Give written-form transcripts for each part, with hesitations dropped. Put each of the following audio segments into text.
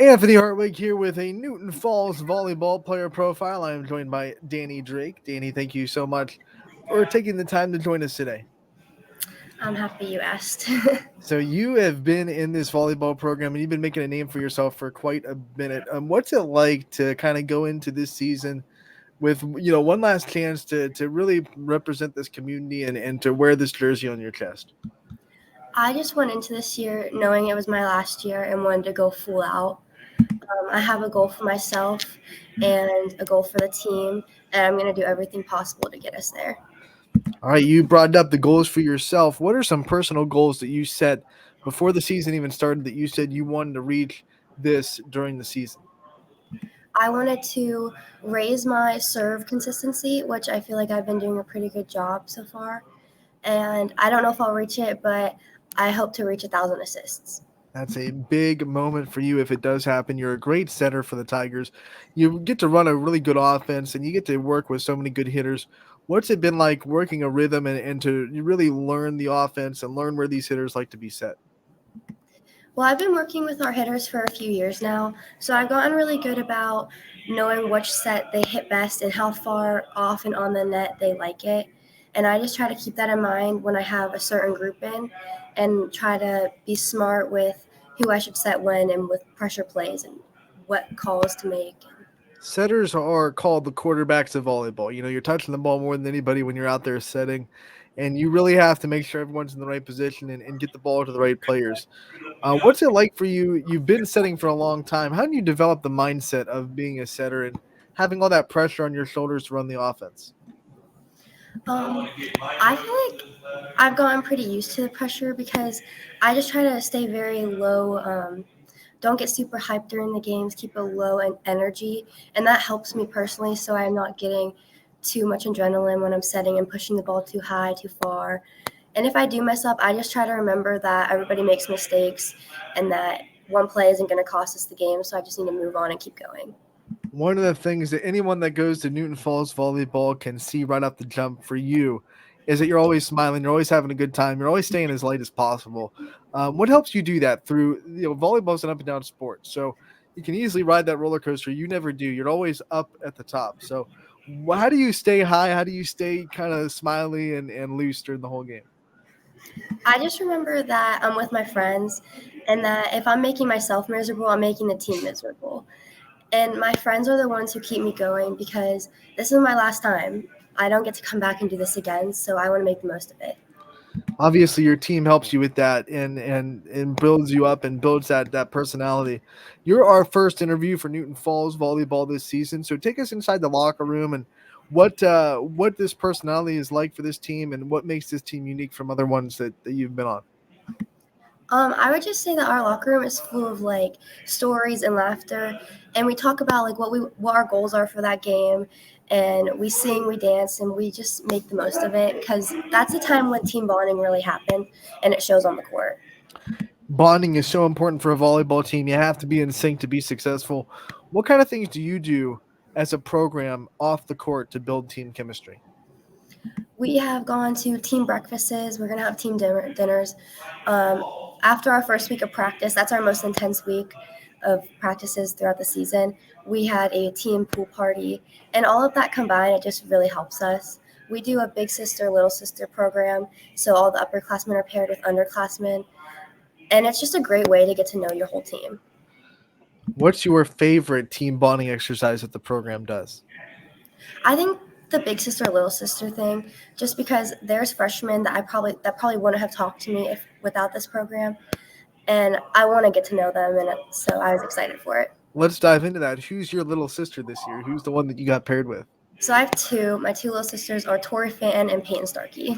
Anthony Hartwig here with a Newton Falls volleyball player profile. I am joined by Danny Drake. Danny, thank you so much for taking the time to join us today. I'm happy you asked. So you have been in this volleyball program and you've been making a name for yourself for quite a minute. What's it like to kind of go into this season with one last chance to really represent this community and to wear this jersey on your chest? I just went into this year knowing it was my last year and wanted to go full out. I have a goal for myself and a goal for the team, and I'm going to do everything possible to get us there. All right, you brought up the goals for yourself. What are some personal goals that you set before the season even started that you said you wanted to reach this during the season? I wanted to raise my serve consistency, which I feel like I've been doing a pretty good job so far. And I don't know if I'll reach it, but I hope to reach 1,000 assists. That's a big moment for you if it does happen. You're a great setter for the Tigers. You get to run a really good offense and you get to work with so many good hitters. What's it been like working a rhythm and to really learn the offense and learn where these hitters like to be set? Well, I've been working with our hitters for a few years now, so I've gotten really good about knowing which set they hit best and how far off and on the net they like it. And I just try to keep that in mind when I have a certain group in and try to be smart with who I should set when and with pressure plays and what calls to make. Setters are called the quarterbacks of volleyball. You're touching the ball more than anybody when you're out there setting, and you really have to make sure everyone's in the right position and get the ball to the right players. What's it like for you? You've been setting for a long time. How do you develop the mindset of being a setter and having all that pressure on your shoulders to run the offense? Um, I feel like I've gotten pretty used to the pressure because I just try to stay very low. Don't get super hyped during the games, keep a low energy, and that helps me personally so I'm not getting too much adrenaline when I'm setting and pushing the ball too high, too far. And if I do mess up, I just try to remember that everybody makes mistakes and that one play isn't going to cost us the game, so I just need to move on and keep going. One of the things that anyone that goes to Newton Falls volleyball can see right off the jump for you is that you're always smiling, you're always having a good time, you're always staying as light as possible. What helps you do that through volleyball's an up and down sport, so you can easily ride that roller coaster. You never do. You're always up at the top. So how do you stay high? How do you stay kind of smiley and loose during the whole game? I just remember that I'm with my friends and that if I'm making myself miserable, I'm making the team miserable. And my friends are the ones who keep me going because this is my last time. I don't get to come back and do this again, so I want to make the most of it. Obviously your team helps you with that and builds you up and builds that personality. You're our first interview for Newton Falls volleyball this season, so take us inside the locker room and what this personality is like for this team and what makes this team unique from other ones that you've been on. I would just say that our locker room is full of like stories and laughter, and we talk about like what our goals are for that game, and we sing, we dance, and we just make the most of it because that's the time when team bonding really happens, and it shows on the court. Bonding is so important for a volleyball team. You have to be in sync to be successful. What kind of things do you do as a program off the court to build team chemistry? We have gone to team breakfasts. We're gonna have team dinners. Um, After our first week of practice, that's our most intense week of practices throughout the season. We had a team pool party, and all of that combined, it just really helps us. We do a big sister, little sister program, so all the upperclassmen are paired with underclassmen, and it's just a great way to get to know your whole team. What's your favorite team bonding exercise that the program does? I think the big sister little sister thing, just because there's freshmen that probably wouldn't have talked to me if without this program, and I want to get to know them, and so I was excited for it. Let's dive into that. Who's your little sister this year? Who's the one that you got paired with? So I have two. My two little sisters are Tori Fan and Peyton Starkey.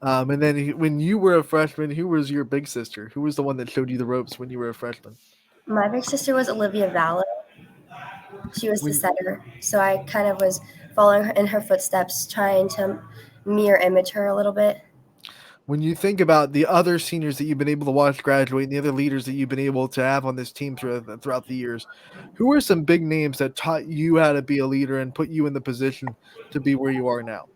And then when you were a freshman, who was your big sister? Who was the one that showed you the ropes when you were a freshman? My big sister was Olivia Vallow. She was the When setter, so I kind of was following her in her footsteps, trying to mirror image her a little bit. when you think about the other seniors that you've been able to watch graduate and the other leaders that you've been able to have on this team throughout the years, who are some big names that taught you how to be a leader and put you in the position to be where you are now?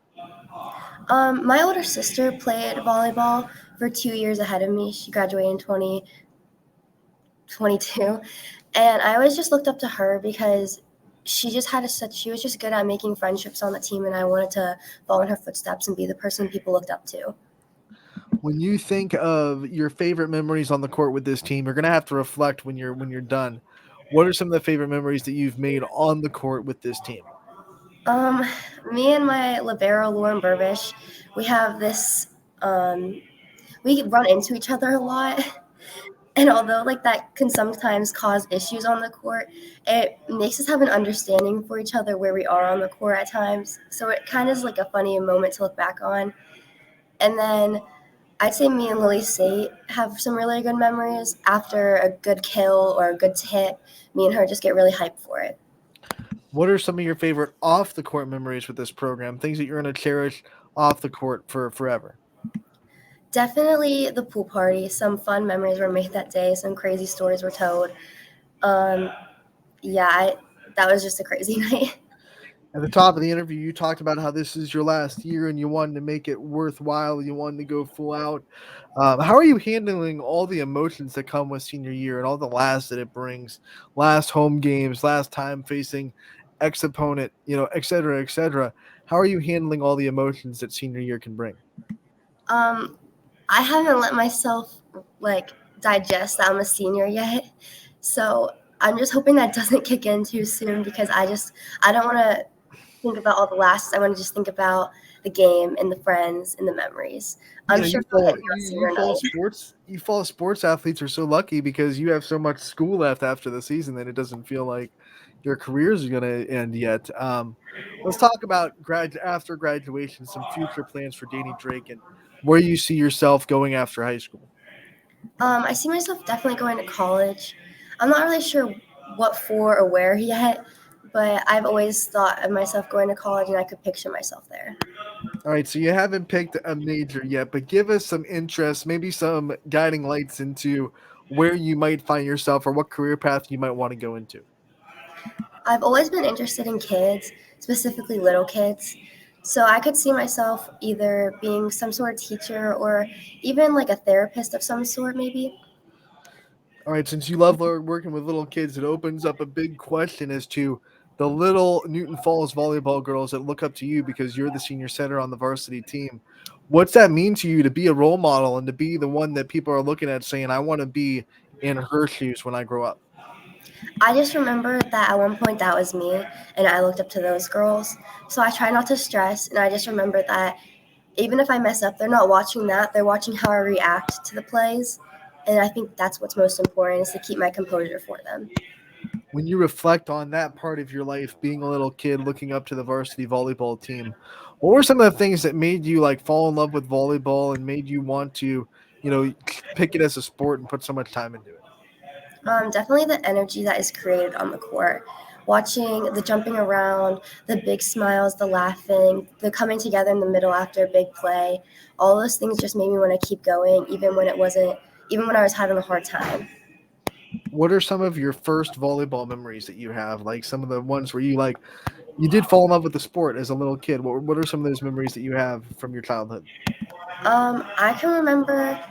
My older sister played volleyball for 2 years ahead of me. She graduated in 2022, And I always just looked up to her because she was just good at making friendships on the team, and I wanted to follow in her footsteps and be the person people looked up to. When you think of your favorite memories on the court with this team, you're gonna have to reflect when you're done. What are some of the favorite memories that you've made on the court with this team? Um, Me and my libero Lauren Burbish, we have this. Um, we run into each other a lot, and although like that can sometimes cause issues on the court, it makes us have an understanding for each other where we are on the court at times. So it kind of is like a funny moment to look back on. And then I'd say me and Lily Sate have some really good memories. After a good kill or a good hit, me and her just get really hyped for it. What are some of your favorite off the court memories with this program? Things that you're gonna cherish off the court for forever. Definitely the pool party. Some fun memories were made that day. Some crazy stories were told. Um, yeah, that was just a crazy night. At the top of the interview, you talked about how this is your last year and you wanted to make it worthwhile. You wanted to go full out. How are you handling all the emotions that come with senior year and all the last that it brings? Last home games, last time facing ex opponent, et cetera, et cetera. How are you handling all the emotions that senior year can bring? Um, I haven't let myself like digest that I'm a senior yet, so I'm just hoping that doesn't kick in too soon because I don't want to think about all the lasts. I want to just think about the game and the friends and the memories. I'm sure You it'll hit fall me on you senior fall night. sports you fall sports athletes are so lucky because you have so much school left after the season that it doesn't feel like your careers are going to end yet. Let's talk about after graduation, some future plans for Danny Drake and where you see yourself going after high school. I see myself definitely going to college. I'm not really sure what for or where yet, but I've always thought of myself going to college and I could picture myself there. All right, so you haven't picked a major yet, but give us some interest, maybe some guiding lights into where you might find yourself or what career path you might want to go into. I've always been interested in kids, specifically little kids. So I could see myself either being some sort of teacher or even like a therapist of some sort, maybe. All right, since you love working with little kids, it opens up a big question as to the little Newton Falls volleyball girls that look up to you because you're the senior center on the varsity team. What's that mean to you to be a role model and to be the one that people are looking at saying, I want to be in her shoes when I grow up? I just remember that at one point that was me and I looked up to those girls. So I try not to stress and I just remember that even if I mess up, they're not watching that. They're watching how I react to the plays. And I think that's what's most important is to keep my composure for them. When you reflect on that part of your life, being a little kid looking up to the varsity volleyball team, what were some of the things that made you like fall in love with volleyball and made you want to, you know, pick it as a sport and put so much time into it? Definitely the energy that is created on the court. Watching the jumping around, the big smiles, the laughing, the coming together in the middle after a big play, all those things just made me want to keep going, even when I was having a hard time. What are some of your first volleyball memories that you have? Like some of the ones where you did fall in love with the sport as a little kid. What are some of those memories that you have from your childhood? I can remember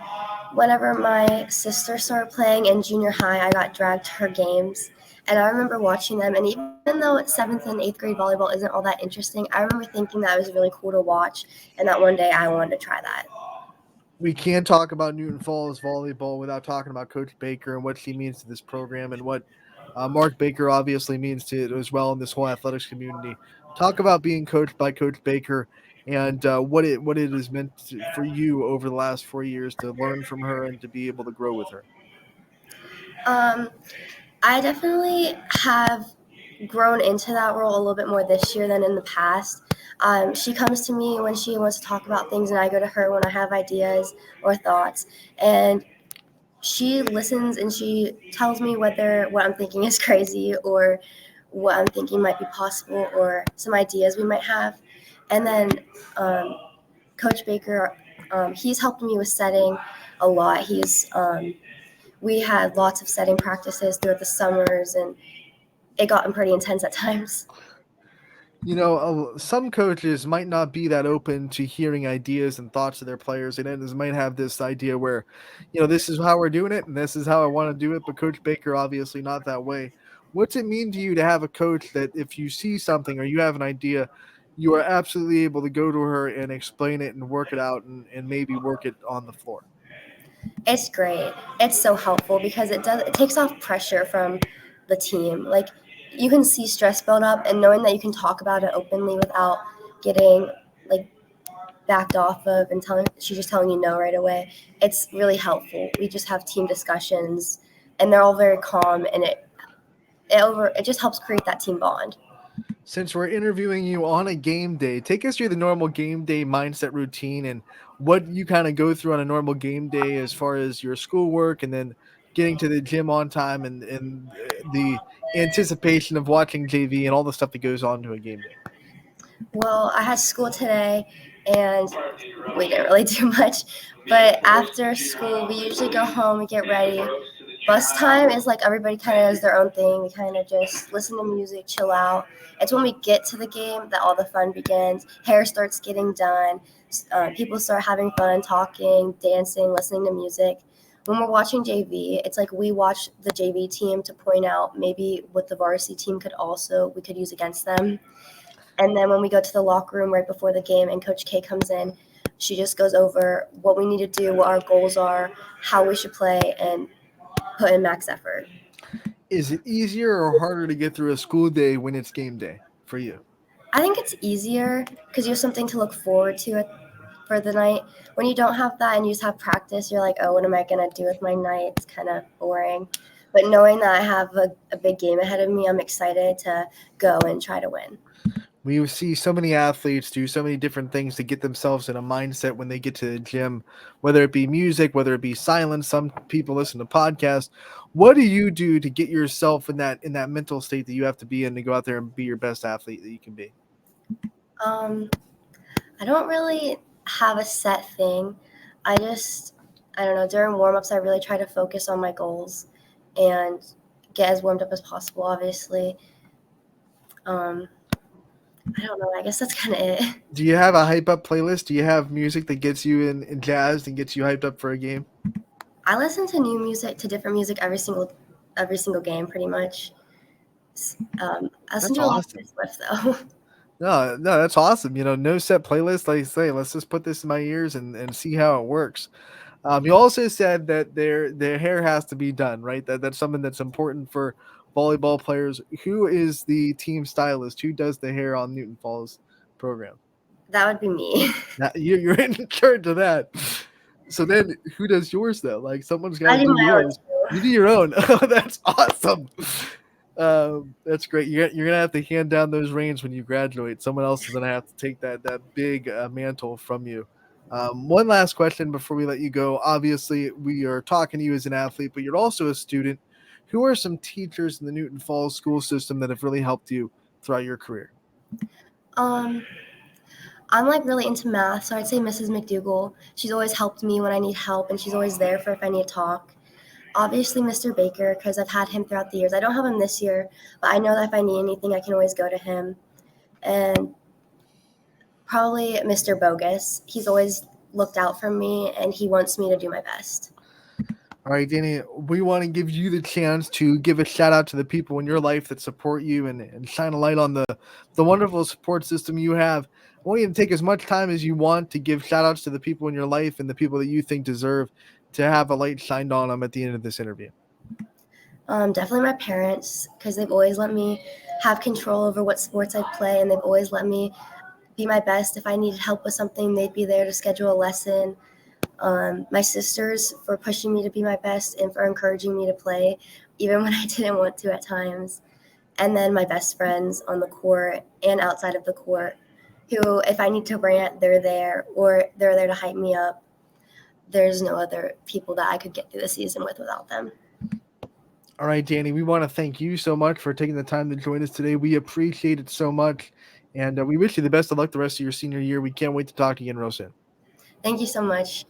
whenever my sister started playing in junior high, I got dragged to her games. And I remember watching them. And even though seventh and eighth grade volleyball isn't all that interesting, I remember thinking that it was really cool to watch and that one day I wanted to try that. We can't talk about Newton Falls volleyball without talking about Coach Baker and what she means to this program and what Mark Baker obviously means to it as well in this whole athletics community. Talk about being coached by Coach Baker and what it has meant for you over the last 4 years to learn from her and to be able to grow with her. Um, I definitely have grown into that role a little bit more this year than in the past. She comes to me when she wants to talk about things, and I go to her when I have ideas or thoughts. And she listens and she tells me whether what I'm thinking is crazy or what I'm thinking might be possible or some ideas we might have. And then um, Coach Baker, he's helped me with setting a lot. We had lots of setting practices throughout the summers, and it got pretty intense at times. Some coaches might not be that open to hearing ideas and thoughts of their players, and it might have this idea where, this is how we're doing it, and this is how I want to do it. But Coach Baker, obviously, not that way. What's it mean to you to have a coach that if you see something or you have an idea, you are absolutely able to go to her and explain it and work it out and maybe work it on the floor? It's great. It's so helpful because it takes off pressure from the team. Like you can see stress build up, and knowing that you can talk about it openly without getting like backed off of and telling she's just telling you no right away. It's really helpful. We just have team discussions, and they're all very calm, and it just helps create that team bond. Since we're interviewing you on a game day, take us through the normal game day mindset routine and what you kind of go through on a normal game day as far as your schoolwork and then getting to the gym on time and the anticipation of watching JV and all the stuff that goes on to a game day. Well, I had school today, and we didn't really do much. But after school, we usually go home, we get ready. Bus time is like everybody kind of does their own thing. We kind of just listen to music, chill out. It's when we get to the game that all the fun begins. Hair starts getting done. People start having fun, talking, dancing, listening to music. When we're watching JV, it's like we watch the JV team to point out maybe what the varsity team we could use against them. And then when we go to the locker room right before the game and Coach K comes in, she just goes over what we need to do, what our goals are, how we should play, and put in max effort. Is it easier or harder to get through a school day when it's game day for you? I think it's easier because you have something to look forward to for the night. When you don't have that and you just have practice, you're like, oh, what am I going to do with my night? It's kind of boring. But knowing that I have a big game ahead of me, I'm excited to go and try to win. We see so many athletes do so many different things to get themselves in a mindset when they get to the gym, whether it be music, whether it be silence. Some people listen to podcasts. What do you do to get yourself in that mental state that you have to be in to go out there and be your best athlete that you can be? Um, I don't really have a set thing. I just, I don't know, during warm ups, I really try to focus on my goals and get as warmed up as possible, obviously. Um, I don't know. I guess that's kind of it. Do you have a hype up playlist? Do you have music that gets you in jazzed and gets you hyped up for a game? I listen to new music, to different music every single game, pretty much. I listen That's to a lot of awesome. Swift though. No, no, that's awesome. No set playlist. Like I say, let's just put this in my ears and see how it works. You also said that their hair has to be done, right? That's something that's important for volleyball players. Who is the team stylist? Who does the hair on Newton Falls program? That would be me. Now, you're in charge of that. So then, who does yours though? Like someone's got I to do do my own yours. You too. do your own. Oh, that's awesome. That's great. You're gonna have to hand down those reins when you graduate. Someone else is gonna have to take that big mantle from you. One last question before we let you go. Obviously, we are talking to you as an athlete, but you're also a student. Who are some teachers in the Newton Falls school system that have really helped you throughout your career? Um, I'm like really into math, so I'd say Mrs. McDougall. She's always helped me when I need help, and she's always there for if I need to talk. Obviously, Mr. Baker, because I've had him throughout the years. I don't have him this year, but I know that if I need anything, I can always go to him. And probably Mr. Bogus. He's always looked out for me, and he wants me to do my best. All right, Danny, we want to give you the chance to give a shout out to the people in your life that support you and shine a light on the wonderful support system you have. I want you to take as much time as you want to give shout outs to the people in your life and the people that you think deserve to have a light shined on them at the end of this interview. Definitely my parents, because they've always let me have control over what sports I play, and they've always let me be my best. If I needed help with something, they'd be there to schedule a lesson. My sisters for pushing me to be my best and for encouraging me to play, even when I didn't want to at times. And then my best friends on the court and outside of the court, who, if I need to rant, they're there, or they're there to hype me up. There's no other people that I could get through the season with without them. All right, Danny, we want to thank you so much for taking the time to join us today. We appreciate it so much. And we wish you the best of luck the rest of your senior year. We can't wait to talk again real soon. Thank you so much.